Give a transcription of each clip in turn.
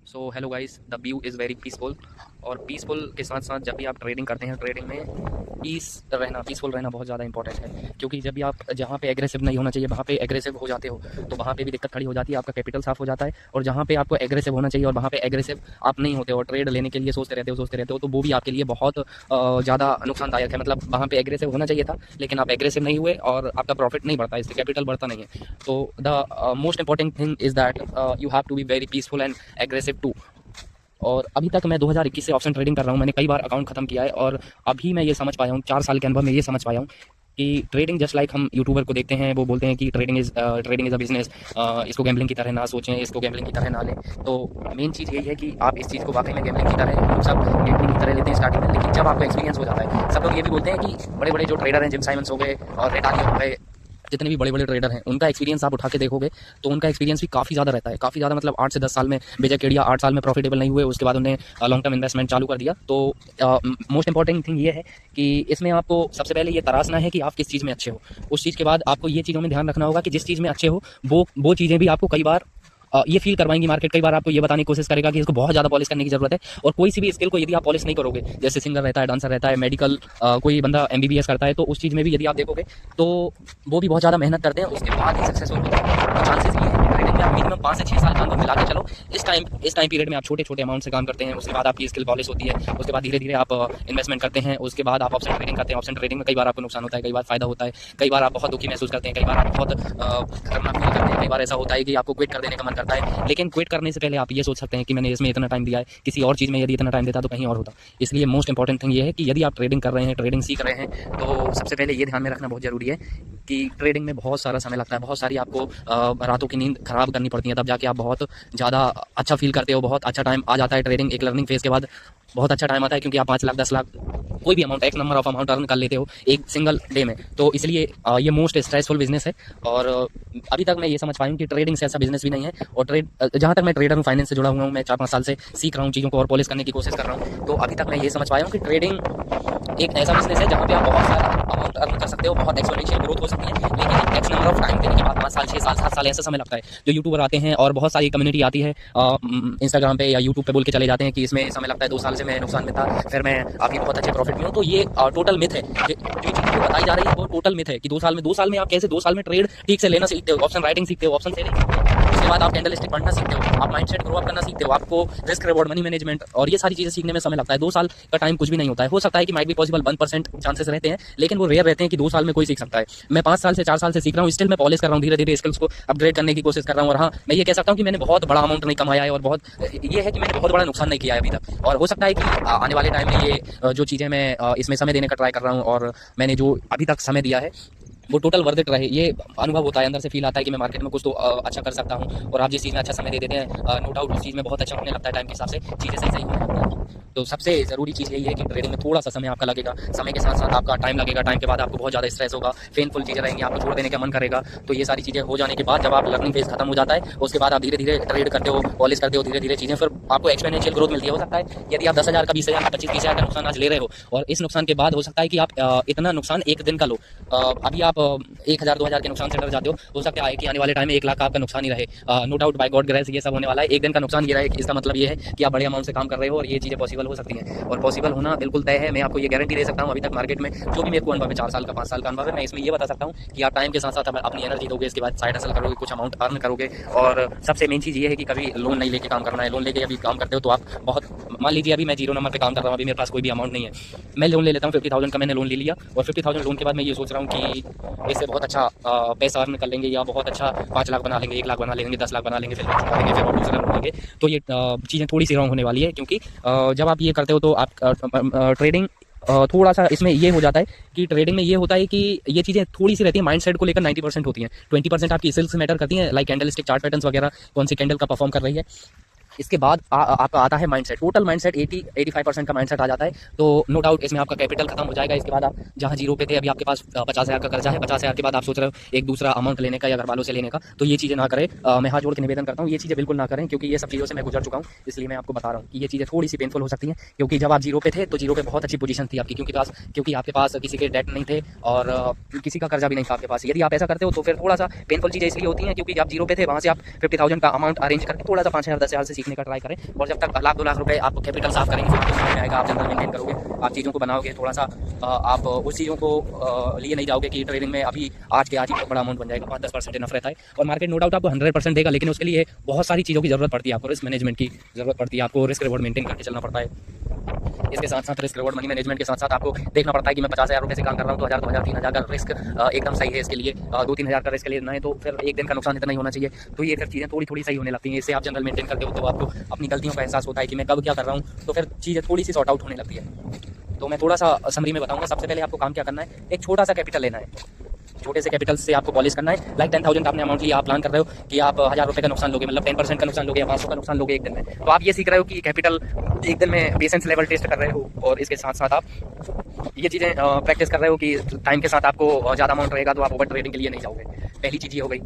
So hello guys, the view is very peaceful. और peaceful के साथ साथ जब भी आप ट्रेडिंग करते हैं, ट्रेडिंग में पीसफुल रहना बहुत ज़्यादा इंपॉर्टेंट है। क्योंकि जब भी आप जहाँ पे एग्रेसिव नहीं होना चाहिए वहाँ पे एग्रेसिव हो जाते हो, तो वहाँ पे भी दिक्कत खड़ी हो जाती है, आपका कैपिटल साफ हो जाता है। और जहाँ पे आपको एग्रेसिव होना चाहिए और वहाँ पे एग्रेसिव आप नहीं होते हो, ट्रेड लेने के लिए सोचते रहते हो, तो वो भी आपके लिए बहुत ज़्यादा नुकसानदायक है। मतलब वहाँ पे एग्रेसिव होना चाहिए था, लेकिन आप एग्रेसिव नहीं हुए और आपका प्रॉफिट नहीं बढ़ता, इससे कैपिटल बढ़ता नहीं है। तो the most important thing is that you have to be very peaceful and aggressive too. और अभी तक मैं 2021 से ऑप्शन ट्रेडिंग कर रहा हूँ। मैंने कई बार अकाउंट खत्म किया है और अभी मैं ये समझ पाया हूँ, 4 साल के अनुभव में ये समझ पाया हूँ कि ट्रेडिंग जस्ट लाइक हम यूट्यूबर को देखते हैं, वो बोलते हैं कि ट्रेडिंग इज़ अ बिजनेस। इसको गैम्बलिंग की तरह ना सोचें, इसको गैम्बलिंग की तरह ना लें। तो मेन चीज़ यही है कि आप इस चीज़ को वाकई में गैम्बलिंग की तरह, हम लोग सब गैम्बलिंग की तरह लेते हैं स्टार्टिंग में, लेकिन जब आपको एक्सपीरियंस हो जाता है, सब लोग ये भी बोलते हैं कि बड़े बड़े जो ट्रेडर हैं, जिम साइमंस हो गए और रेट आर्लियन हो गए, जितने भी बड़े बड़े ट्रेडर हैं, उनका एक्सपीरियंस आप उठा के देखोगे तो उनका एक्सपीरियंस भी काफ़ी ज़्यादा रहता है, काफ़ी ज़्यादा। मतलब 8 से 10 साल में, विजय केडिया 8 साल में प्रॉफिटेबल नहीं हुए, उसके बाद उन्हें लॉन्ग टर्म इन्वेस्टमेंट चालू कर दिया। तो मोस्ट इंपॉर्टेंट थिंग ये है कि इसमें आपको सबसे पहले ये तराशना है कि आप किस चीज़ में अच्छे हो। उस चीज़ के बाद आपको ये चीज़ों में ध्यान रखना होगा कि जिस चीज़ में अच्छे हो वो चीज़ें भी आपको कई बार ये फील करवाएंगी। मार्केट कई बार आपको ये बताने की कोशिश करेगा कि इसको बहुत ज़्यादा पॉलिश करने की जरूरत है। और कोई सी भी स्किल को यदि आप पॉलिश नहीं करोगे, जैसे सिंगर रहता है, डांसर रहता है, मेडिकल कोई बंदा एमबीबीएस करता है, तो उस चीज़ में भी यदि आप देखोगे तो वो भी बहुत ज़्यादा मेहनत करते हैं, उसके बाद ही सक्सेसफुल होते हैं। तो चांसेस ये है कि ट्रेडिंग में आप मिनिमम 5 से 6 साल का अनुभव मिला के चलो। इस टाइम पीरियड में आप छोटे छोटे अमाउंट से काम करते हैं, उसके बाद आपकी स्किल पॉलिश होती है, उसके बाद धीरे धीरे आप इन्वेस्टमेंट करते हैं, उसके बाद आप ऑप्शन ट्रेडिंग करते हैं। ऑप्शन ट्रेडिंग में कई बार आपको नुकसान होता है, कई बार फायदा होता है, कई बार आप बहुत दुखी महसूस करते हैं, कई बार आप बहुत खतरनाक फील करते हैं, कई बार ऐसा होता है कि आपको क्विट कर देने का मन करता है। लेकिन क्विट करने से पहले आप ये सोच सकते हैं कि मैंने इसमें इतना टाइम दिया है, किसी और चीज़ में यदि इतना टाइम देता तो कहीं और होता। इसलिए मोस्ट इंपॉर्टेंट थिंग ये है कि यदि आप ट्रेडिंग कर रहे हैं, ट्रेडिंग सीख रहे हैं, तो सबसे पहले ये ध्यान में रखना बहुत ज़रूरी है कि ट्रेडिंग में बहुत सारा समय लगता है, बहुत सारी आपको रातों की नींद खराब करनी पड़ती है, तब जाके आप बहुत ज़्यादा अच्छा फील करते हो। बहुत अच्छा टाइम आ जाता है ट्रेडिंग, एक लर्निंग फेज़ के बाद बहुत अच्छा टाइम आता है, क्योंकि आप 5 लाख 10 लाख कोई भी amount, x number of amount earn कर लेते हो एक सिंगल डे में। तो इसलिए ये मोस्ट स्ट्रेसफुल बिजनेस है। और अभी तक मैं ये समझ पाया हूँ कि ट्रेडिंग से ऐसा बिजनेस भी नहीं है। और जहाँ तक मैं ट्रेडर हूँ, फाइनेंस से जुड़ा हुआ हूँ, मैं 4-5 साल से सीख रहा हूँ चीज़ों को और पॉलिश करने की कोशिश कर रहा हूँ। तो अभी तक मैं ये समझ पाया हूँ कि ट्रेडिंग एक ऐसा बिजनेस है जहाँ पे आप बहुत सारा अमाउंट अर्न कर सकते हो, बहुत एक्सपोनेंशियल ग्रोथ हो सकती है, लेकिन एक्स नंबर ऑफ टाइम देने के बाद 5 साल 6 साल 7 साल ऐसा समय लगता है। जो यूट्यूबर आते हैं और बहुत सारी कम्युनिटी आती है इंस्टाग्राम पे या यूट्यूब पे, बोल के चले जाते हैं कि इसमें समय लगता है, 2 साल से मैं नुकसान में था, फिर मैं अभी बहुत अच्छे प्रॉफिट में हूँ। तो ये टोटल मिथ है, जो चीज़ बताई जा रही है वो टोटल मिथ है कि 2 साल में आप कैसे 2 साल में ट्रेड ठीक से लेना सीखते हो, ऑप्शन राइटिंग सीखते हो, ऑप्शन सेलिंग सीखते हो, उसके बाद आप कैंडल स्टिक पढ़ना सीखते हो, आप माइंडसेट ग्रो अप करना सीखते हो, आपको रिस्क रिवॉर्ड, मनी मैनेजमेंट और ये सारी चीज़ें सीखने में समय लगता है। 2 साल का टाइम कुछ भी नहीं होता है। हो सकता है कि माइट भी पॉसिबल 1% चांसेस रहते हैं, लेकिन वो रेयर रहते हैं कि 2 साल में कोई सीख सकता है। मैं 5 साल से 4 साल से सीख रहा हूँ, स्टिल मैं पॉलिश कर रहा हूँ, धीरे धीरे स्किल्स को अपग्रेड करने की कोशिश कर रहा हूँ। और हाँ, मैं ये कह सकता हूँ कि मैंने बहुत बड़ा अमाउंट नहीं कमाया है और बहुत ये है कि मैंने बहुत बड़ा नुकसान नहीं किया है अभी तक। और हो सकता है कि आने वाले टाइम में ये जो चीज़ें मैं इसमें समय देने का ट्राई कर रहा हूँ और मैंने जो अभी तक समय दिया है वो टोटल वर्थ इट रहे। ये अनुभव होता है, अंदर से फील आता है कि मैं मार्केट में कुछ तो अच्छा कर सकता हूँ। और आप जिस चीज़ में अच्छा समय दे देते हैं, नो डाउट उस चीज़ में बहुत अच्छा होने लगता है, टाइम के हिसाब से चीज़ें सही सही होने लगती हैं। तो सबसे ज़रूरी चीज़ यही है कि ट्रेडिंग में थोड़ा सा समय आपका लगेगा, समय के साथ साथ आपका टाइम लगेगा, टाइम के बाद आपको बहुत ज़्यादा स्ट्रेस होगा, पेनफुल चीज़ें रहेंगी, आपको छोड़ देने का मन करेगा। तो ये सारी चीज़ें हो जाने के बाद जब आप लर्निंग फेज खत्म हो जाता है, उसके बाद आप धीरे धीरे ट्रेड करते हो, पॉलिश करते हो, धीरे धीरे चीज़ें, फिर आपको एक्सपोनेंशियल ग्रोथ मिलती है। हो सकता है यदि आप 10,000 का, 20,000 का, 25-30,000 का नुकसान आज ले रहे हो और इस नुकसान के बाद हो सकता है कि आप इतना नुकसान एक दिन का लो। अभी आप 1,000-2,000 के नुकसान से डर जाते हो सकता है कि आने वाले टाइम में 1 लाख का आपका नुकसान ही रहे। No doubt by God grace ये सब होने वाला है। एक दिन का नुकसान ये रहे, इसका मतलब ये है कि आप बड़े अमाउंट से काम कर रहे हो और ये चीज़ें पॉसिबल हो सकती हैं और पॉसिबल होना बिल्कुल तय है। मैं आपको ये गारंटी दे सकता हूँ, अभी तक मार्केट में जो भी मेरे को अनुभव है, 4 साल का, 5 साल का अनुभव है, मैं इसमें ये बता सकता हूँ कि आप टाइम के साथ साथ अपनी एनर्जी दोगे, इसके बाद साइड हसल करोगे, कुछ अमाउंट अर्न करोगे। और सबसे मेन चीज़ ये है कि कभी लोन नहीं लेके काम करना है। लोन लेके अभी काम करते हो तो आप बहुत, मान लीजिए अभी मैं 0 नंबर पे काम कर रहा हूँ, अभी मेरे पास कोई भी अमाउंट नहीं है, मैं लोन ले लेता हूँ 50,000 का, मैंने लोन ले लिया और 50,000 लोन के बाद मैं ये सोच रहा हूँ कि इससे बहुत अच्छा पैसा अर्न कर लेंगे या बहुत अच्छा 5 लाख बना लेंगे, 1 लाख बना लेंगे, 10 लाख बना लेंगे, फिर चुका देंगे, फिर और दूसरा लोन लेंगे। तो ये चीज़ें थोड़ी सी रॉन्ग होने वाली है, क्योंकि जब आप ये करते हो तो आप ट्रेडिंग थोड़ा सा इसमें ये हो जाता है कि ट्रेडिंग में ये होता है कि ये चीज़ें थोड़ी सी रहती है, माइंडसेट को लेकर 90% होती हैं, 20% आपकी स्किल्स मैटर करती हैं, like candle stick chart patterns वगैरह, कौन सी कैंडल का परफॉर्म कर रही है। इसके बाद आपका आता है माइंडसेट, टोटल माइंडसेट 80-85% का माइंडसेट आ जाता है। तो नो डाउट इसमें आपका कैपिटल खत्म हो जाएगा। इसके बाद आप जहाँ जीरो पे थे, अभी आपके पास 50,000 का कर्जा है, 50,000 के बाद आप सोच रहे हो एक दूसरा अमाउंट लेने का या घर वालों से लेने का, तो ये चीज़ें ना करें। मैं हाथ जोड़ के निवेदन करता हूँ, ये चीज़ें बिल्कुल ना करें, क्योंकि ये सब चीज़ों से मैं गुजर चुका हूँ। इसलिए मैं आपको बता रहा हूँ कि ये चीज़ें थोड़ी सी पेनफुल हो सकती हैं, क्योंकि जब आप जीरो पे थे तो जीरो पे बहुत अच्छी पोजीशन थी आपकी, क्योंकि आपके पास किसी के डेट नहीं थे और किसी का कर्जा भी नहीं था आपके पास। यदि आप ऐसा करते हो तो फिर थोड़ा सा पेनफुल चीज़ें इसलिए होती हैं, क्योंकि आप जीरो पे थे, वहाँ से आप 50,000 का अमाउंट अरेंज करके थोड़ा सा 5,000 10,000 से सीखने का ट्राई करें। और जब तक 1 लाख 2 लाख रुपए आप कैपिटल साफ करेंगे फिर आपको समझ में आएगा, आप जनरल मेंटेन करोगे, आप चीज़ों को बनाओगे थोड़ा सा, आप उस चीज़ों को लिए नहीं जाओगे कि ट्रेडिंग में अभी आज के आज ही बड़ा अमाउंट बन जाएगा। 5-10% इनफ रहता है और मार्केट नो डाउट आपको 100% देगा, लेकिन उसके लिए बहुत सारी चीज़ों की जरूरत पड़ती है। आपको रिस्क मैनेजमेंट की जरूरत पड़ती है, आपको रिस्क रिवॉर्ड मेंटेन करके चलना पड़ता है। इसके साथ साथ रिस्क रिवॉर्ड मनी मैनेजमेंट के साथ साथ आपको देखना पड़ता है कि मैं 50,000 रुपये से काम कर रहा हूँ तो 1,000 2,000 3,000 का रिस्क एकदम सही है इसके लिए। 2-3 हज़ार का रिस्क लेना है तो फिर एक दिन का नुकसान इतना ही होना चाहिए। तो ये फिर चीज़ें थोड़ी थोड़ी सही होने लगती हैं। इससे आप जनरल मेंटेन करते हो तो आपको अपनी गलतियों का एहसास होता है कि मैं कब क्या कर रहा हूँ, तो फिर चीज़ें थोड़ी सी सॉर्ट आउट होने लगती है। तो मैं थोड़ा सा समरी में बताऊँगा। सबसे पहले आपको काम क्या करना है, एक छोटा सा कैपिटल लेना है। छोटे से कैपिटल से आपको पॉलिश करना है। लाइक 10,000 आपने अमाउंट लिया, आप प्लान कर रहे हो कि आप 1,000 रुपये का नुकसान लोगे, मतलब 10% का नुकसान लोगे या 500 का नुकसान लोगे एक दिन में। तो आप ये सीख रहे हो कि कैपिटल एक दिन में पेशेंस लेवल टेस्ट कर रहे हो, और इसके साथ साथ आप ये चीज़ें प्रैक्टिस कर रहे हो कि टाइम के साथ आपको ज़्यादा अमाउंट रहेगा तो आप ओवर ट्रेडिंग के लिए नहीं जाओगे। पहली चीज़ ये हो गई।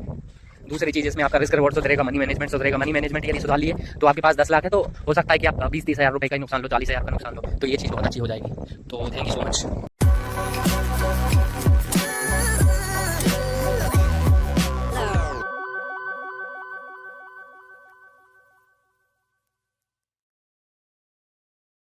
दूसरी चीज़, इसमें आपका रिस्क रिवॉर्ड सुधरेगा, मनी मैनेजमेंट सुधरेगा। मनी मैनेजमेंट यदि सुधार लिए तो आपके पास 10 लाख है तो हो सकता है कि आप 20-30 हज़ार रुपये का नुकसान लो, 40,000 का नुकसान लो, तो ये चीज़ बहुत अच्छी हो जाएगी। तो थैंक यू सो मच।